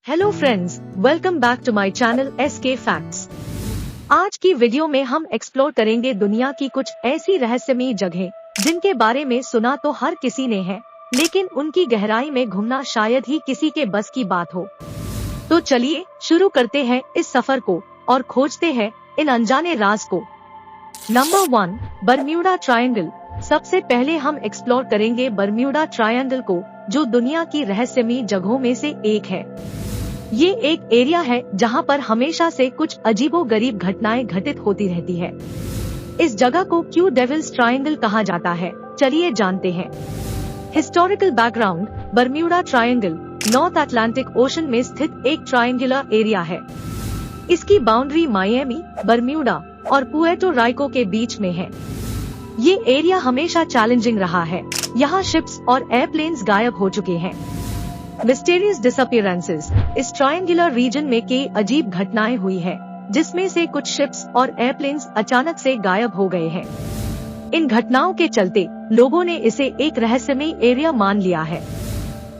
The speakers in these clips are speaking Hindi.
Hello friends, welcome back to my channel SK facts. आज की वीडियो में हम एक्सप्लोर करेंगे दुनिया की कुछ ऐसी रहस्यमयी जगहें जिनके बारे में सुना तो हर किसी ने है, लेकिन उनकी गहराई में घुमना शायद ही किसी के बस की बात हो। तो चलिए शुरू करते हैं इस सफर को और खोजते हैं इन अनजाने राज को। Number 1, Bermuda triangle. सबसे पहले हम एक्सप्लोर करेंगे बरम्यूडा ट्रायंगल को, जो दुनिया की रहस्यमयी जगहों में से एक है। ये एक एरिया है जहाँ पर हमेशा से कुछ अजीबोगरीब घटनाएं घटित होती रहती है। इस जगह को क्यों डेविल्स ट्रायंगल कहा जाता है, चलिए जानते हैं। Historical background. Bermuda triangle north Atlantic ocean में स्थित एक ट्रायंगुलर एरिया है। इसकी बाउंड्री मायामी, बरम्यूडा और पुएर्टो राइको के बीच में है। ये एरिया हमेशा चैलेंजिंग रहा है। यहाँ शिप्स और एयरप्लेन्स गायब हो चुके हैं। Mysterious disappearances. इस ट्रायंगुलर रीजन में कई अजीब घटनाएं हुई है, जिसमें से कुछ शिप्स और एयरप्लेन्स अचानक से गायब हो गए हैं। इन घटनाओं के चलते लोगों ने इसे एक रहस्यमयी एरिया मान लिया है।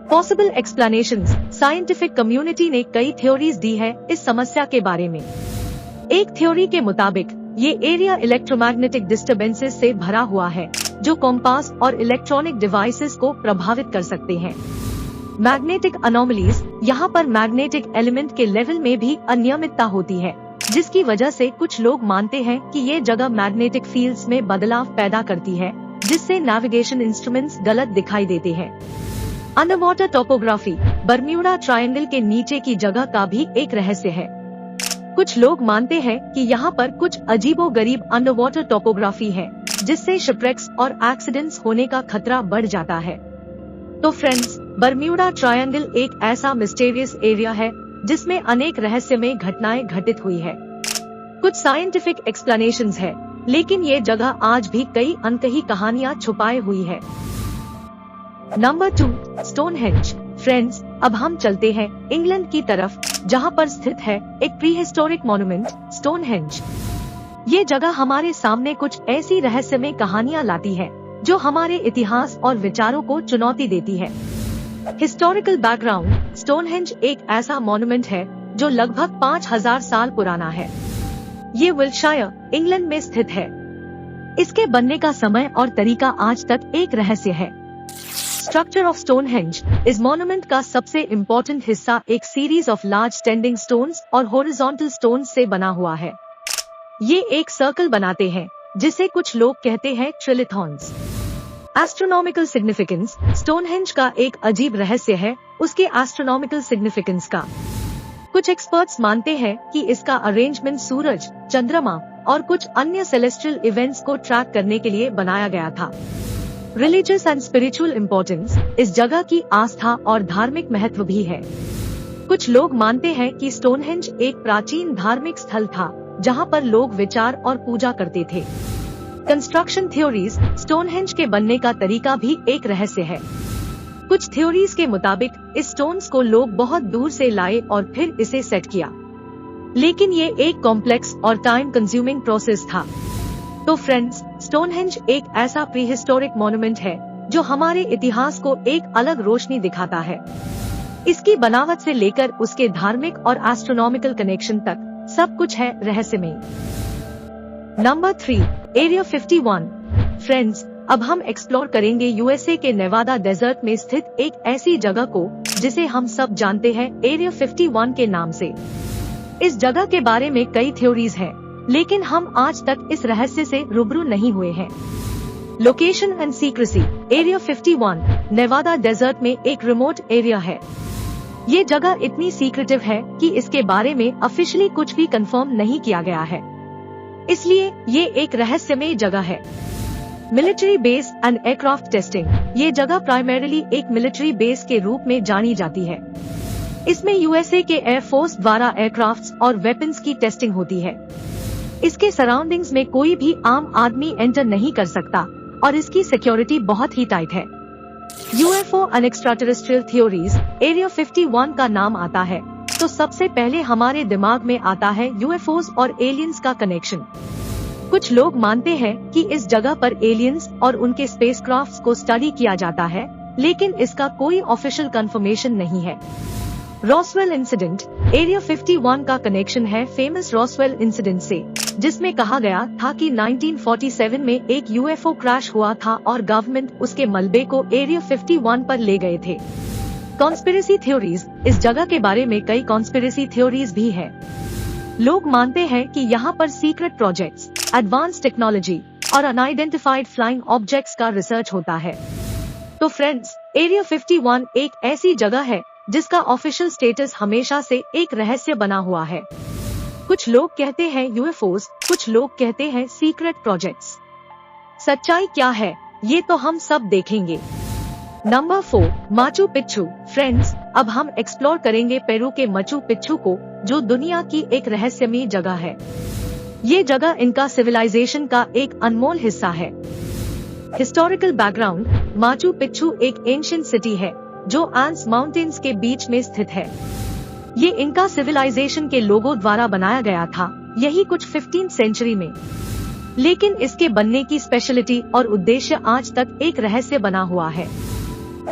Possible explanations. साइंटिफिक कम्युनिटी ने कई थ्योरीज दी है इस समस्या के बारे में। एक थ्योरी के मुताबिक ये एरिया इलेक्ट्रोमैग्नेटिक डिस्टर्बेंसेस से भरा हुआ है, जो कॉम्पास और इलेक्ट्रॉनिक डिवाइसेस को प्रभावित कर सकते हैं। Magnetic anomalies. यहाँ पर मैग्नेटिक एलिमेंट के लेवल में भी अनियमितता होती है, जिसकी वजह से कुछ लोग मानते हैं कि ये जगह मैग्नेटिक फील्ड्स में बदलाव पैदा करती है, जिससे नेविगेशन इंस्ट्रूमेंट्स गलत दिखाई देते हैं। Underwater topography. बरम्यूडा ट्रायंगल के नीचे की जगह का भी एक रहस्य है। कुछ लोग मानते हैं कि यहाँ पर कुछ अजीबोगरीब अंडरवाटर टोपोग्राफी है, जिससे शिपरेक्स और एक्सीडेंट्स होने का खतरा बढ़ जाता है। तो फ्रेंड्स, बरम्यूडा ट्रायंगल एक ऐसा मिस्टीरियस एरिया है जिसमें अनेक रहस्यमय घटनाएं घटित हुई है। कुछ साइंटिफिक एक्सप्लेनेशंस है, लेकिन ये जगह आज भी कई अनकही कहानियां छुपाए हुई है। Number 2, Stonehenge. फ्रेंड्स, अब हम चलते हैं इंग्लैंड की तरफ, जहां पर स्थित है एक प्रीहिस्टोरिक मॉन्यूमेंट स्टोनहेंज। ये जगह हमारे सामने कुछ ऐसी रहस्यमय कहानियां लाती है जो हमारे इतिहास और विचारों को चुनौती देती है। Historical background. स्टोनहेंज एक ऐसा मॉन्यूमेंट है जो लगभग 5000 साल पुराना है। ये विल्टशायर, इंग्लैंड में स्थित है। इसके बनने का समय और तरीका आज तक एक रहस्य है। Structure of Stonehenge. इस मॉन्यूमेंट का सबसे इम्पोर्टेंट हिस्सा एक series of large standing stones और हॉरिजॉन्टल स्टोन्स से बना हुआ है। ये एक सर्कल बनाते हैं, जिसे कुछ लोग कहते हैं ट्रिलिथॉन्स। Astronomical significance. स्टोनहेंज का एक अजीब रहस्य है उसके एस्ट्रोनॉमिकल सिग्निफिकेंस का। कुछ एक्सपर्ट्स मानते हैं कि इसका अरेंजमेंट सूरज, चंद्रमा और कुछ अन्य सेलेस्टियल इवेंट्स को ट्रैक करने के लिए बनाया गया था। Religious and spiritual importance. इस जगह की आस्था और धार्मिक महत्व भी है। कुछ लोग मानते हैं कि स्टोनहेंज एक प्राचीन धार्मिक स्थल था, जहां पर लोग विचार और पूजा करते थे। Construction theories. स्टोनहेंज के बनने का तरीका भी एक रहस्य है। कुछ थ्योरीज के मुताबिक इस स्टोन्स को लोग बहुत दूर से लाए और फिर इसे सेट किया, लेकिन ये एक कॉम्प्लेक्स और टाइम कंज्यूमिंग प्रोसेस था। तो फ्रेंड्स, स्टोनहेंज एक ऐसा प्रीहिस्टोरिक मॉन्यूमेंट है जो हमारे इतिहास को एक अलग रोशनी दिखाता है। इसकी बनावट से लेकर उसके धार्मिक और एस्ट्रोनॉमिकल कनेक्शन तक सब कुछ है रहस्यमय। Number 3, area 51। फ्रेंड्स, अब हम एक्सप्लोर करेंगे USA के नेवादा डेजर्ट में स्थित एक ऐसी जगह को जिसे हम सब जानते हैं एरिया 51 के नाम से। इस जगह के बारे में कई थ्योरीज हैं, लेकिन हम आज तक इस रहस्य से रूबरू नहीं हुए हैं। Location and secrecy. Area 51 Nevada desert में एक रिमोट एरिया है। ये जगह इतनी सीक्रेटिव है कि इसके बारे में ऑफिशियली कुछ भी कंफर्म नहीं किया गया है, इसलिए ये एक रहस्यमय जगह है। Military base and aircraft testing. ये जगह प्राइमरीली एक मिलिट्री बेस के रूप में जानी जाती है। इसमें USA के एयरफोर्स द्वारा एयरक्राफ्ट्स और वेपन्स की टेस्टिंग होती है। इसके सराउंडिंग्स में कोई भी आम आदमी एंटर नहीं कर सकता और इसकी सिक्योरिटी बहुत ही टाइट है। UFO and extraterrestrial theories. Area 51 का नाम आता है तो सबसे पहले हमारे दिमाग में आता है UFOs और एलियंस का कनेक्शन। कुछ लोग मानते हैं कि इस जगह पर एलियंस और उनके स्पेसक्राफ्ट्स को स्टडी किया जाता है, लेकिन इसका कोई ऑफिशियल कंफर्मेशन नहीं है। Roswell incident. एरिया 51 का कनेक्शन है फेमस रॉसवेल इंसिडेंट से, जिसमें कहा गया था कि 1947 में एक यूएफओ क्रैश हुआ था और गवर्नमेंट उसके मलबे को एरिया 51 पर ले गए थे। Conspiracy theories. इस जगह के बारे में कई कॉन्स्पिरेसी थ्योरीज भी है। लोग मानते हैं कि यहाँ पर सीक्रेट प्रोजेक्ट्स, एडवांस टेक्नोलॉजी और अनआइडेंटिफाइड फ्लाइंग ऑब्जेक्ट्स का रिसर्च होता है। तो फ्रेंड्स, एरिया 51 एक ऐसी जगह है जिसका ऑफिशियल स्टेटस हमेशा से एक रहस्य बना हुआ है। कुछ लोग कहते हैं यूएफओस, कुछ लोग कहते हैं सीक्रेट प्रोजेक्ट्स। सच्चाई क्या है, ये तो हम सब देखेंगे। Number 4, Machu Picchu. फ्रेंड्स, अब हम एक्सप्लोर करेंगे पेरू के माचू पिच्चू को, जो दुनिया की एक रहस्यमयी जगह है। ये जगह इनका सिविलाइजेशन का एक अनमोल हिस्सा है। Historical background. माचू पिच्चू एक एंशिएंट सिटी है जो एंड्स माउंटेन्स के बीच में स्थित है। ये इनका सिविलाइजेशन के लोगों द्वारा बनाया गया था, यही कुछ 15th सेंचुरी में। लेकिन इसके बनने की स्पेशलिटी और उद्देश्य आज तक एक रहस्य बना हुआ है।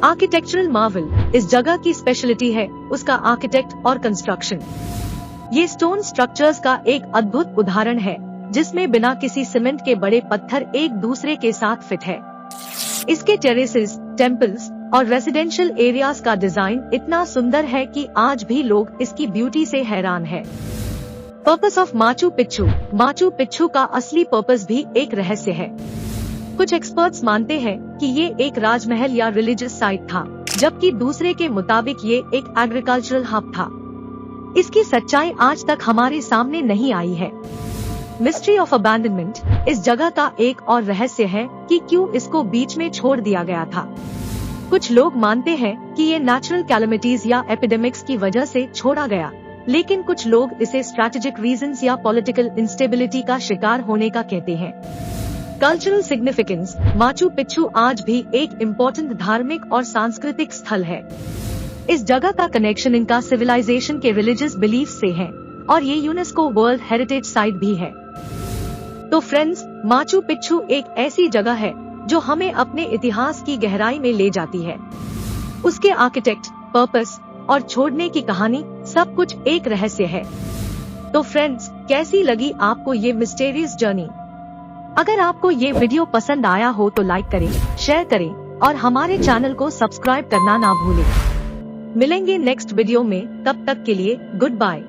Architectural Marvel. इस जगह की स्पेशलिटी है उसका आर्किटेक्ट और कंस्ट्रक्शन। ये स्टोन स्ट्रक्चर्स का एक अद्भुत उदाहरण है, जिसमें बिना किसी सीमेंट के बड़े पत्थर एक दूसरे के साथ फिट है। इसके टेरेसेस, टेम्पल्स और रेजिडेंशियल एरियाज का डिजाइन इतना सुंदर है कि आज भी लोग इसकी ब्यूटी से हैरान है। Purpose of Machu Picchu. Machu Picchu का असली पर्पस भी एक रहस्य है। कुछ एक्सपर्ट्स मानते हैं कि ये एक राजमहल या रिलीजियस साइट था, जबकि दूसरे के मुताबिक ये एक एग्रीकल्चरल हब था। इसकी सच्चाई आज तक हमारे सामने नहीं आई है। Mystery of abandonment. इस जगह का एक और रहस्य है कि क्यों इसको बीच में छोड़ दिया गया था। कुछ लोग मानते हैं कि ये नेचुरल कैलेमिटीज या एपिडेमिक्स की वजह से छोड़ा गया, लेकिन कुछ लोग इसे स्ट्रैटेजिक रीजंस या पॉलिटिकल इंस्टेबिलिटी का शिकार होने का कहते हैं। Cultural significance. माचू पिच्चू आज भी एक इम्पोर्टेंट धार्मिक और सांस्कृतिक स्थल है। इस जगह का कनेक्शन इनका सिविलाइजेशन के रिलीजियस बिलीफ से है और ये यूनेस्को वर्ल्ड हेरिटेज साइट भी है। तो फ्रेंड्स, माचू पिच्चू एक ऐसी जगह है जो हमें अपने इतिहास की गहराई में ले जाती है। उसके आर्किटेक्ट, पर्पस और छोड़ने की कहानी सब कुछ एक रहस्य है। तो फ्रेंड्स, कैसी लगी आपको ये मिस्टीरियस जर्नी? अगर आपको ये वीडियो पसंद आया हो तो लाइक करें, शेयर करें और हमारे चैनल को सब्सक्राइब करना ना भूलें। मिलेंगे नेक्स्ट वीडियो में, तब तक के लिए गुड बाय।